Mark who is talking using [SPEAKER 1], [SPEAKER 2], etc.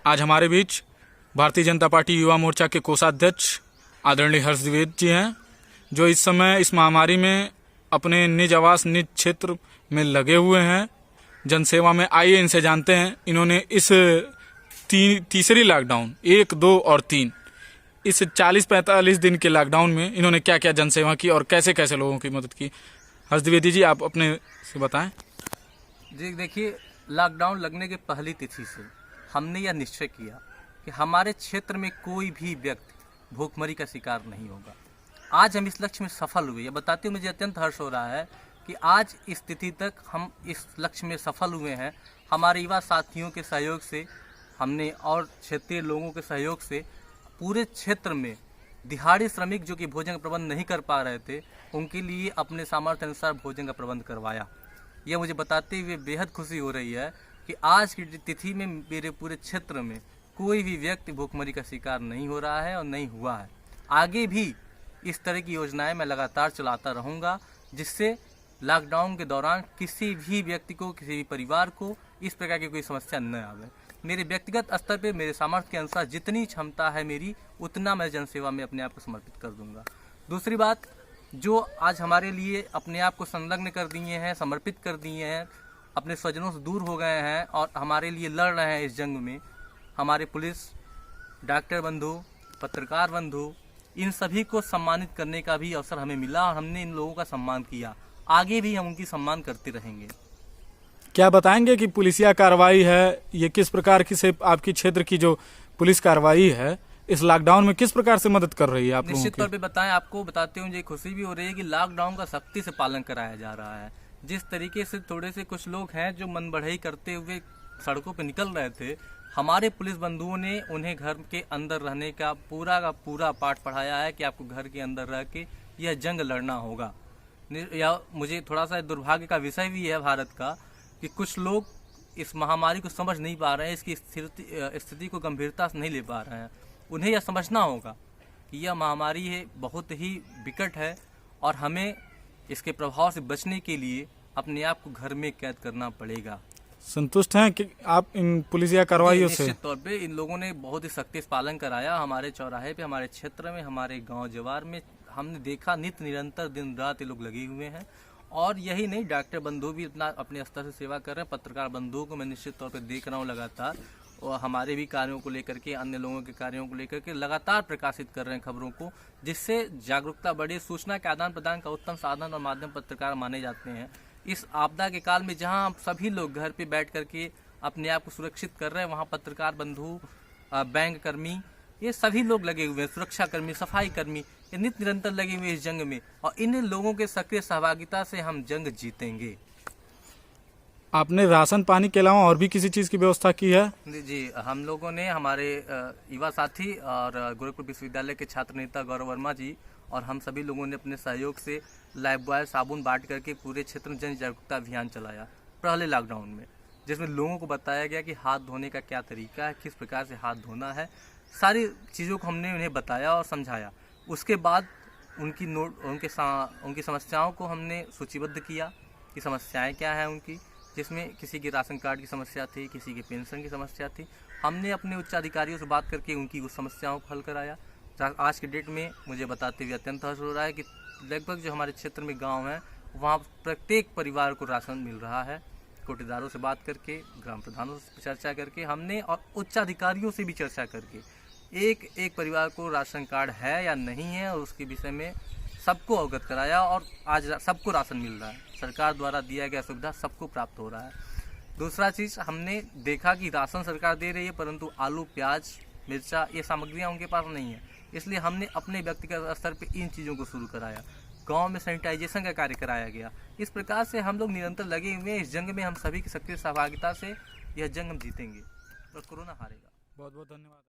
[SPEAKER 1] आज हमारे बीच भारतीय जनता पार्टी युवा मोर्चा के कोषाध्यक्ष आदरणीय हर्ष द्विवेदी जी हैं, जो इस समय इस महामारी में अपने निज आवास निज क्षेत्र में लगे हुए हैं, जनसेवा में। आइए इनसे जानते हैं, इन्होंने इस तीसरी लॉकडाउन 1, 2 और 3 इस 40-45 दिन के लॉकडाउन में इन्होंने क्या क्या जनसेवा की और कैसे कैसे लोगों की मदद की। हर्ष द्विवेदी जी, आप अपने से बताएं।
[SPEAKER 2] जी देखिए, लॉकडाउन लगने के पहली तिथि से हमने यह निश्चय किया कि हमारे क्षेत्र में कोई भी व्यक्ति भूखमरी का शिकार नहीं होगा। आज हम इस लक्ष्य में सफल हुए। यह बताते हुए मुझे अत्यंत हर्ष हो रहा है कि आज इस तिथि तक हम इस लक्ष्य में सफल हुए हैं। हमारे युवा साथियों के सहयोग से हमने और क्षेत्रीय लोगों के सहयोग से पूरे क्षेत्र में दिहाड़ी श्रमिक जो कि भोजन का प्रबंध नहीं कर पा रहे थे, उनके लिए अपने सामर्थ्य अनुसार भोजन का प्रबंध करवाया। यह मुझे बताते हुए बेहद खुशी हो रही है कि आज की तिथि में मेरे पूरे क्षेत्र में कोई भी व्यक्ति भूखमरी का शिकार नहीं हो रहा है और नहीं हुआ है। आगे भी इस तरह की योजनाएं मैं लगातार चलाता रहूँगा, जिससे लॉकडाउन के दौरान किसी भी व्यक्ति को, किसी भी परिवार को इस प्रकार की कोई समस्या न आवे। मेरे व्यक्तिगत स्तर पे मेरे सामर्थ्य के अनुसार जितनी क्षमता है मेरी, उतना मैं जनसेवा में अपने आप को समर्पित कर दूंगा। दूसरी बात, जो आज हमारे लिए अपने आप को संलग्न कर दिए हैं, समर्पित कर दिए हैं, अपने स्वजनों से दूर हो गए हैं और हमारे लिए लड़ रहे हैं इस जंग में, हमारे पुलिस, डॉक्टर बंधु, पत्रकार बंधु, इन सभी को सम्मानित करने का भी अवसर हमें मिला और हमने इन लोगों का सम्मान किया। आगे भी हम उनकी सम्मान करते रहेंगे।
[SPEAKER 1] क्या बताएंगे कि पुलिसिया कार्रवाई है, ये किस प्रकार की से आपकी क्षेत्र की जो पुलिस कार्रवाई है इस लॉकडाउन में किस प्रकार से मदद कर रही है आप लोगों की?
[SPEAKER 2] निश्चित तौर पे बताएं, आपको बताते हुए मुझे खुशी भी हो रही है कि लॉकडाउन का सख्ती से पालन कराया जा रहा है। जिस तरीके से थोड़े से कुछ लोग हैं जो मन बढ़ई करते हुए सड़कों पर निकल रहे थे, हमारे पुलिस बंधुओं ने उन्हें घर के अंदर रहने का पूरा पाठ पढ़ाया है कि आपको घर के अंदर रह के यह जंग लड़ना होगा। या मुझे थोड़ा सा दुर्भाग्य का विषय भी है भारत का कि कुछ लोग इस महामारी को समझ नहीं पा रहे हैं, इसकी स्थिति को गंभीरता से नहीं ले पा रहे हैं। उन्हें यह समझना होगा कि यह महामारी है, बहुत ही विकट है और हमें इसके प्रभाव से बचने के लिए अपने आप को घर में कैद करना पड़ेगा।
[SPEAKER 1] संतुष्ट हैं कि आप इन पुलिसिया कार्रवाइयों से?
[SPEAKER 2] निश्चित तौर पे इन लोगों ने बहुत ही सख्ती से पालन कराया। हमारे चौराहे पे, हमारे क्षेत्र में, हमारे गांव जवार में हमने देखा नित्य निरंतर दिन रात ये लोग लगे हुए हैं। और यही नहीं, डॉक्टर बंधु भी अपने स्तर से सेवा कर रहे हैं। पत्रकार बंधुओं को मैं निश्चित तौर पे देख रहा हूँ लगातार, और हमारे भी कार्यों को लेकर के, अन्य लोगों के कार्यों को लेकर के लगातार प्रकाशित कर रहे हैं खबरों को, जिससे जागरूकता बढ़े। सूचना के आदान प्रदान का उत्तम साधन और माध्यम पत्रकार माने जाते हैं। इस आपदा के काल में जहां हम सभी लोग घर पे बैठ करके अपने आप को सुरक्षित कर रहे हैं, वहां पत्रकार बंधु, बैंक कर्मी, ये सभी लोग लगे हुए हैं, सुरक्षा कर्मी, सफाई कर्मी, ये नित्य निरंतर लगे हुए इस जंग में, और इन लोगों के सक्रिय सहभागिता से हम जंग जीतेंगे।
[SPEAKER 1] आपने राशन पानी के अलावा और भी किसी चीज की व्यवस्था की है?
[SPEAKER 2] जी, हम लोगों ने, हमारे युवा साथी और गोरखपुर विश्वविद्यालय के छात्र नेता गौरव वर्मा जी और हम सभी लोगों ने अपने सहयोग से लाइफ बॉय साबुन बांट करके पूरे क्षेत्र में जन जागरूकता अभियान चलाया पहले लॉकडाउन में, जिसमें लोगों को बताया गया कि हाथ धोने का क्या तरीका है, किस प्रकार से हाथ धोना है। सारी चीज़ों को हमने उन्हें बताया और समझाया। उसके बाद उनकी समस्याओं को हमने सूचीबद्ध किया कि समस्याएं क्या हैं उनकी, जिसमें किसी की राशन कार्ड की समस्या थी, किसी की पेंशन की समस्या थी। हमने अपने उच्च अधिकारियों से बात करके उनकी उस समस्याओं को हल कराया। आज के डेट में मुझे बताते हुए अत्यंत हर्ष हो रहा है कि लगभग जो हमारे क्षेत्र में गांव हैं, वहाँ प्रत्येक परिवार को राशन मिल रहा है। कोटेदारों से बात करके, ग्राम प्रधानों से चर्चा करके हमने, और उच्च अधिकारियों से भी चर्चा करके एक एक परिवार को राशन कार्ड है या नहीं है, और उसके विषय में सबको अवगत कराया, और आज सबको राशन मिल रहा है। सरकार द्वारा दिया गया सुविधा सबको प्राप्त हो रहा है। दूसरा चीज़, हमने देखा कि राशन सरकार दे रही है, परंतु आलू, प्याज, मिर्चा, ये सामग्रियाँ उनके पास नहीं है। इसलिए हमने अपने व्यक्तिगत स्तर पर इन चीज़ों को शुरू कराया। गांव में सैनिटाइजेशन का कार्य कराया गया। इस प्रकार से हम लोग निरंतर लगे हुए हैं इस जंग में। हम सभी की सक्रिय सहभागिता से यह जंग हम जीतेंगे और कोरोना हारेगा।
[SPEAKER 1] बहुत बहुत धन्यवाद।